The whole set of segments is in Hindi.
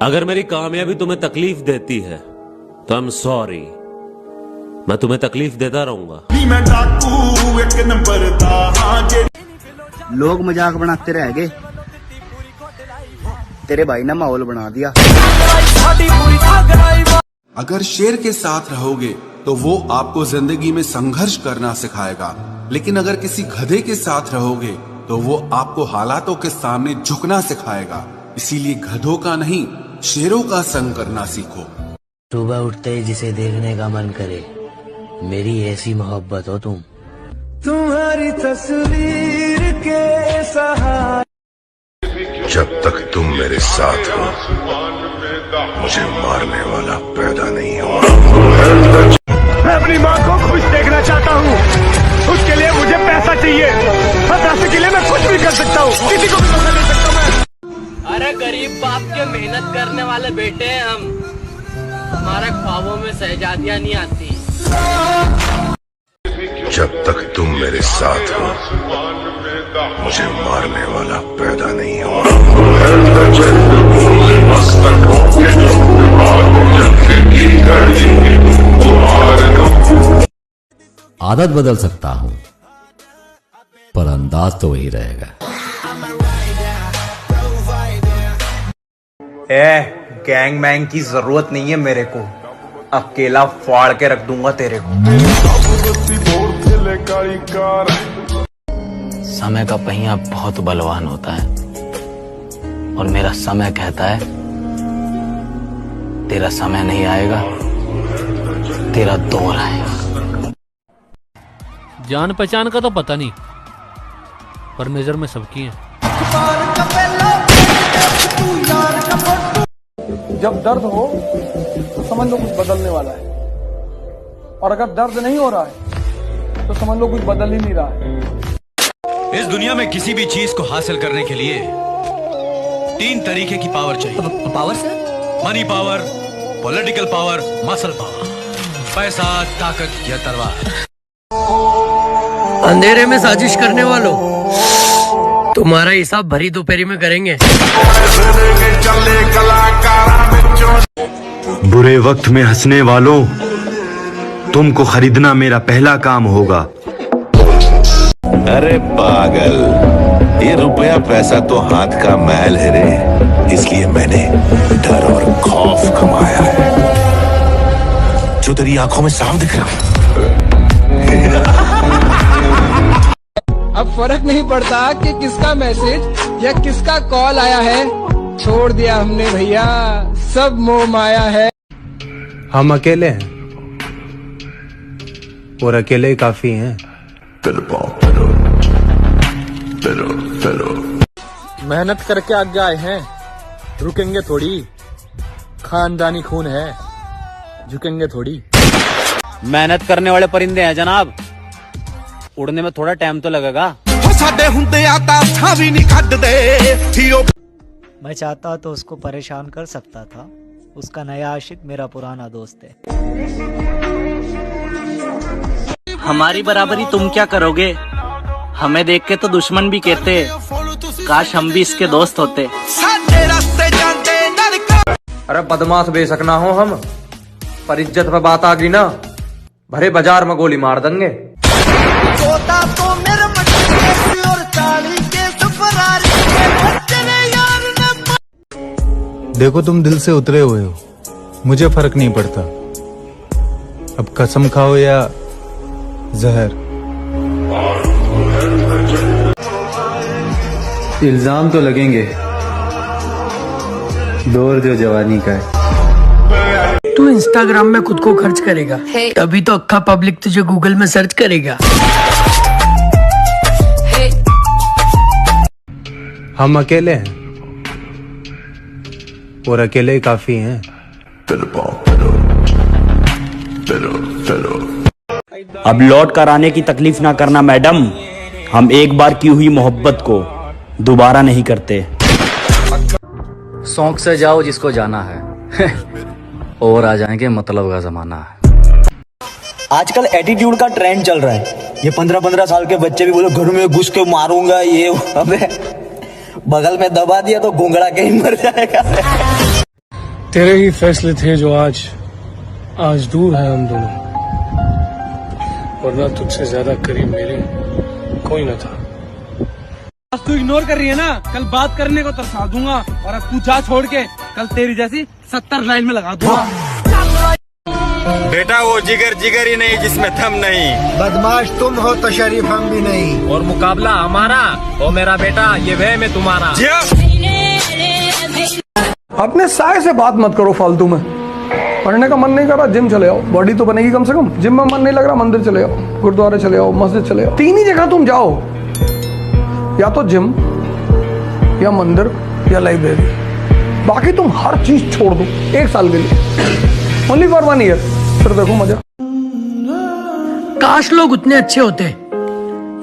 अगर मेरी कामयाबी तुम्हें तकलीफ देती है तो आई एम सॉरी, मैं तुम्हें तकलीफ देता रहूंगा। लोग मजाक बनाते रह गए, तेरे भाई ने माहौल बना दिया। अगर शेर के साथ रहोगे तो वो आपको जिंदगी में संघर्ष करना सिखाएगा, लेकिन अगर किसी गधे के साथ रहोगे तो वो आपको हालातों के सामने झुकना सिखाएगा। इसीलिए गधों का नहीं, शेरों का संग करना सीखो। सुबह उठते ही जिसे देखने का मन करे, मेरी ऐसी मोहब्बत हो तुम। तुम्हारी तस्वीर के सहारे जब तक तुम मेरे साथ हो, मुझे मारने वाला पैदा नहीं हुआ। मैं अपनी माँ को खुश देखना चाहता हूँ, उसके लिए मुझे पैसा चाहिए। पैसे के लिए मैं कुछ भी कर सकता हूँ, किसी को भी धोखा दे सकता हूँ मैं। अरे गरीब बाप के मेहनत करने वाले बेटे हैं हम, हमारे ख्वाबों में शहजादियाँ नहीं आती। जब तक तुम मेरे साथ हो, मुझे मारने वाला पैदा नहीं हुआ। आदत बदल सकता हूं पर अंदाज तो वही रहेगा। गैंग मैंग की जरूरत नहीं है मेरे को, अकेला फाड़ के रख दूंगा तेरे को। समय का पहिया बहुत बलवान होता है और मेरा समय कहता है तेरा समय नहीं आएगा, तेरा दौर आएगा। जान पहचान का तो पता नहीं, पर नजर में सबकी है। जब दर्द हो तो समझ लो कुछ बदलने वाला है, और अगर दर्द नहीं हो रहा है तो समझ लो कुछ बदल ही नहीं रहा है। इस दुनिया में किसी भी चीज को हासिल करने के लिए 3 तरीके की पावर चाहिए। Power sir? Money power, political power, muscle power. पैसा, ताकत या तलवार। अंधेरे में साजिश करने वालों, तुम्हारा हिसाब भरी दोपहरी में करेंगे। बुरे वक्त में हंसने वालों, तुमको खरीदना मेरा पहला काम होगा। अरे पागल, ये रुपया पैसा तो हाथ का मैल है रे, इसलिए मैंने डर और खौफ कमाया है जो तेरी आंखों में साफ दिख रहा। अब फर्क नहीं पड़ता कि किसका मैसेज या किसका कॉल आया है, छोड़ दिया हमने भैया, सब मोह माया है। हम अकेले हैं और अकेले ही काफी हैं। मेहनत करके आगे आए हैं, रुकेंगे थोड़ी, खानदानी खून है, झुकेंगे थोड़ी। मेहनत करने वाले परिंदे हैं जनाब, उड़ने में थोड़ा टाइम तो लगेगा। मैं चाहता तो उसको परेशान कर सकता था, उसका नया आशिक मेरा पुराना दोस्त है। हमारी बराबरी तुम क्या करोगे? हमें देख के तो दुश्मन भी कहते, काश हम भी इसके दोस्त होते। अरे बदमाश बेशक ना हो हम, पर इज्जत पे बात आ गई ना, भरे बाजार में गोली मार देंगे। देखो तुम दिल से उतरे हुए हो, मुझे फर्क नहीं पड़ता। अब कसम खाओ या जहर। इल्जाम तो लगेंगे, दौर जो जवानी का है। तू इंस्टाग्राम में खुद को खर्च करेगा, तभी तो अक्खा पब्लिक तुझे गूगल में सर्च करेगा। हम अकेले हैं और अकेले ही काफी हैं। अब लौट कर आने की तकलीफ ना करना मैडम, हम एक बार की हुई मोहब्बत को दोबारा नहीं करते। शौक से जाओ जिसको जाना है और आ जाएंगे मतलब का जमाना है। आजकल एटीट्यूड का ट्रेंड चल रहा है। ये 15-15 साल के बच्चे भी बोले घर में घुस के मारूंगा, ये अबे बगल में दबा दिया तो घुंघड़ा के ही मर जाएगा। तेरे ही फैसले थे जो आज दूर है हम दोनों, वरना तुझसे ज्यादा करीब मेरे कोई न था। आज तू इग्नोर कर रही है ना, कल बात करने को तरसा दूंगा, और अब तू जा छोड़ के कल तेरी जैसी 70 लाइन में लगा दूंगा। बेटा वो जिगर जिगर ही नहीं जिसमें थम नहीं। बदमाश तुम हो तो शरीफ हम भी नहीं। और मुकाबला हमारा, ओ मेरा बेटा ये वह में तुम्हारा। अपने साय से बात मत करो फालतू में। पढ़ने का मन नहीं कर रहा, जिम चले आओ, बॉडी तो बनेगी कम से कम। जिम में मन नहीं लग रहा, मंदिर चले आओ, गुरुद्वारे चले आओ, मस्जिद चले आओ। तीन ही जगह तुम जाओ, या तो जिम या मंदिर या लाइब्रेरी। बाकी तुम हर चीज छोड़ दो 1 साल के लिए, ओनली फॉर 1 ईयर, फिर देखो मजा। काश लोग उतने अच्छे होते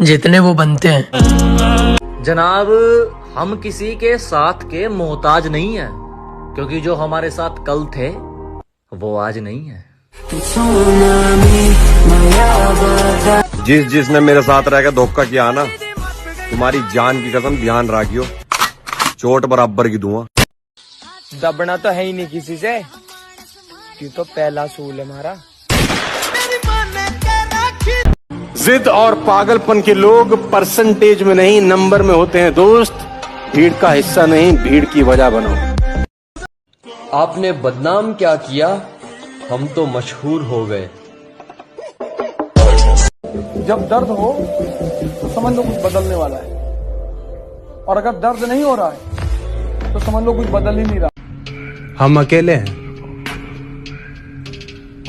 जितने वो बनते हैं। जनाब, हम किसी के साथ के मोहताज नहीं है, क्योंकि जो हमारे साथ कल थे वो आज नहीं है। जिसने मेरे साथ रहकर धोखा किया ना, तुम्हारी जान की कसम ध्यान रखियो, चोट बराबर की दूंगा। दबना तो है ही नहीं किसी से, तू तो पहला सूल है हमारा। जिद और पागलपन के लोग परसेंटेज में नहीं नंबर में होते हैं दोस्त। भीड़ का हिस्सा नहीं, भीड़ की वजह बनो। आपने बदनाम क्या किया, हम तो मशहूर हो गए। जब दर्द हो तो समझ लो कुछ बदलने वाला है, और अगर दर्द नहीं हो रहा है तो समझ लो कुछ बदल ही नहीं रहा। हम अकेले हैं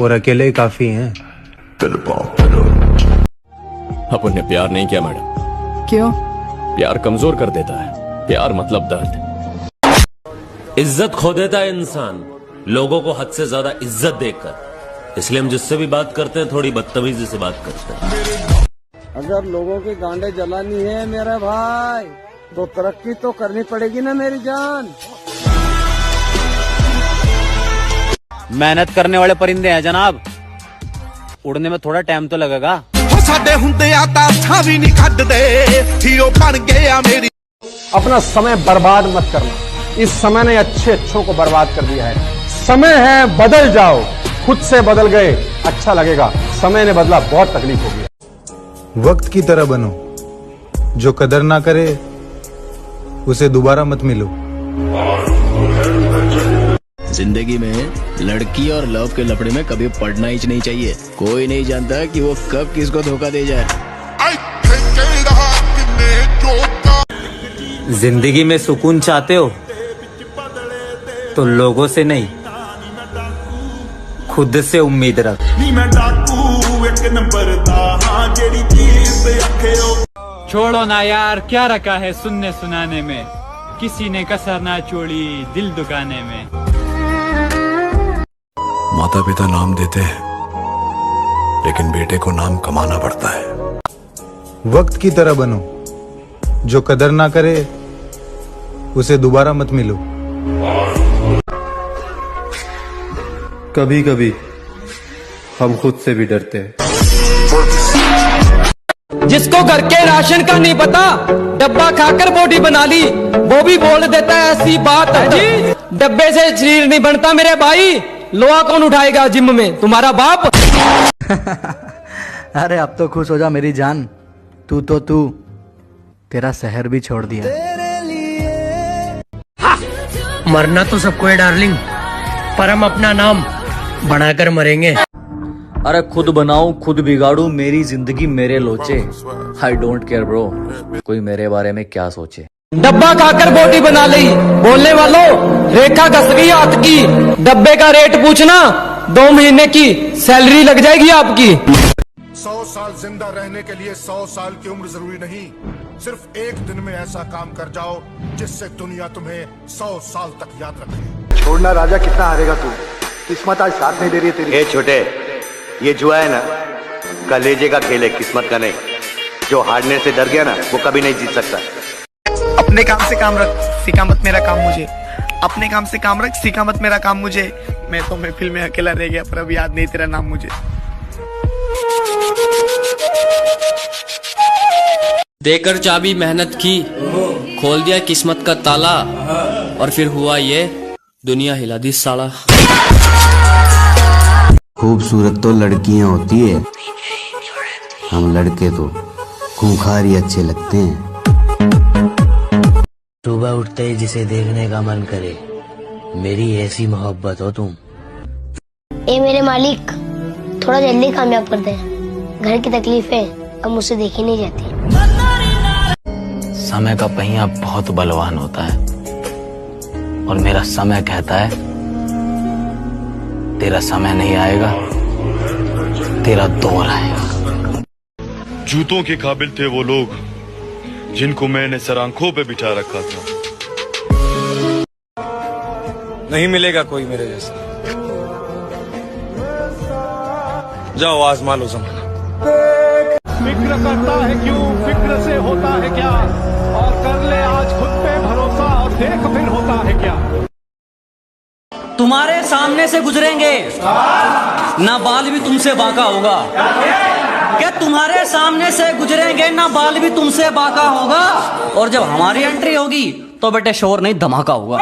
और अकेले ही काफी हैं। अपन ने प्यार नहीं किया मैडम। क्यों? प्यार कमजोर कर देता है, प्यार मतलब दर्द। इज्जत खो देता है इंसान लोगों को हद से ज्यादा इज्जत देकर, इसलिए हम जिससे भी बात करते हैं थोड़ी बदतमीजी से बात करते हैं। अगर लोगों की गांडें जलानी है मेरे भाई, तो तरक्की तो करनी पड़ेगी ना मेरी जान। मेहनत करने वाले परिंदे हैं जनाब, उड़ने में थोड़ा टाइम तो लगेगा। अपना समय बर्बाद मत करना, इस समय ने अच्छों को बर्बाद कर दिया है। समय है बदल जाओ, खुद से बदल गए अच्छा लगेगा, समय ने बदला बहुत तकलीफ होगी। वक्त की तरह बनो, जो कदर ना करे उसे दोबारा मत मिलो। जिंदगी में लड़की और लव के लफड़े में कभी पड़ना ही नहीं चाहिए। कोई नहीं जानता कि वो कब किसको धोखा दे जाए। जिंदगी में सुकून चाहते हो तो लोगों से नहीं, खुद से उम्मीद रख। छोड़ो ना यार, क्या रखा है सुनने सुनाने में, किसी ने कसर ना छोड़ी दिल दुखाने में। माता पिता नाम देते हैं, लेकिन बेटे को नाम कमाना पड़ता है। वक्त की तरह बनो, जो कदर ना करे उसे दोबारा मत मिलो। कभी कभी हम खुद से भी डरते हैं। जिसको घर के राशन का नहीं पता, डब्बा खाकर बॉडी बना ली, वो भी बोल देता है ऐसी बात है। डब्बे से शरीर नहीं बनता मेरे भाई, लोहा कौन उठाएगा जिम में, तुम्हारा बाप। अरे अब तो खुश हो जा मेरी जान, तू तेरा शहर भी छोड़ दिया। मरना तो सबको है डार्लिंग, पर हम अपना नाम बनाकर मरेंगे। अरे खुद बनाऊं खुद बिगाड़ू, मेरी जिंदगी मेरे लोचे। आई डोंट केयर ब्रो, कोई मेरे बारे में क्या सोचे। डब्बा खाकर बॉडी बना ली, बोलने वालों रेखा घस गई हाथ की। डब्बे का रेट पूछना, 2 महीने की सैलरी लग जाएगी आपकी। 100 साल जिंदा रहने के लिए 100 साल की उम्र जरूरी नहीं, सिर्फ एक दिन में ऐसा काम कर जाओ जिससे दुनिया तुम्हें 100 साल तक याद रखे। छोड़ना राजा, कितना हारेगा तू, किस्मत आज साथ नहीं दे रही है तेरी। ए छोटे, ये जुआ है ना, कलेजे का खेल है, किस्मत का नहीं। जो हारने से डर गया ना, वो कभी नहीं जीत सकता। अपने काम से काम रख, सिखा मत मेरा काम मुझे। अपने काम से काम रख, सिखा मत मेरा काम मुझे। मैं तो महफिल में अकेला रह गया, पर अब याद नहीं तेरा नाम मुझे। देकर चाबी मेहनत की, खोल दिया किस्मत का ताला, और फिर हुआ ये दुनिया हिला दी साला। खूबसूरत तो लड़कियां होती है, हम लड़के तो खूंखार ही अच्छे लगते हैं। सुबह उठते ही जिसे देखने का मन करे, मेरी ऐसी मोहब्बत हो तुम। ए मेरे मालिक, थोड़ा जल्दी कामयाब कर दे, घर की तकलीफें अब मुझसे देखी नहीं जाती। समय का पहिया बहुत बलवान होता है और मेरा समय कहता है तेरा समय नहीं आएगा, तेरा दौर आएगा। जूतों के काबिल थे वो लोग जिनको मैंने सर आंखों पे बिठा रखा था। नहीं मिलेगा कोई मेरे जैसा। जाओ आजमा लो जमाना। फिक्र करता है क्यों, फिक्र से होता है क्या, और कर ले आज खुद पे भरोसा और देख फिर होता है क्या। तुम्हारे सामने से गुजरेंगे ना बाल भी तुमसे बांका होगा। क्या तुम्हारे सामने से गुजरेंगे ना बाल भी तुमसे बांका होगा। और जब हमारी एंट्री होगी तो बेटे शोर नहीं धमाका होगा।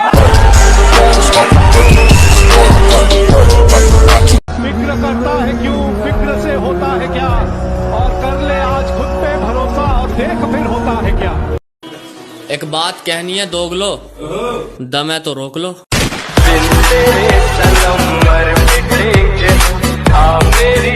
फिक्र करता है क्यों, फिक्र से होता है क्या, और कर ले आज खुद पे भरोसा और देख फिर होता है क्या। एक बात कहनी है दोगलो, दम है तो रोक लो। मेरी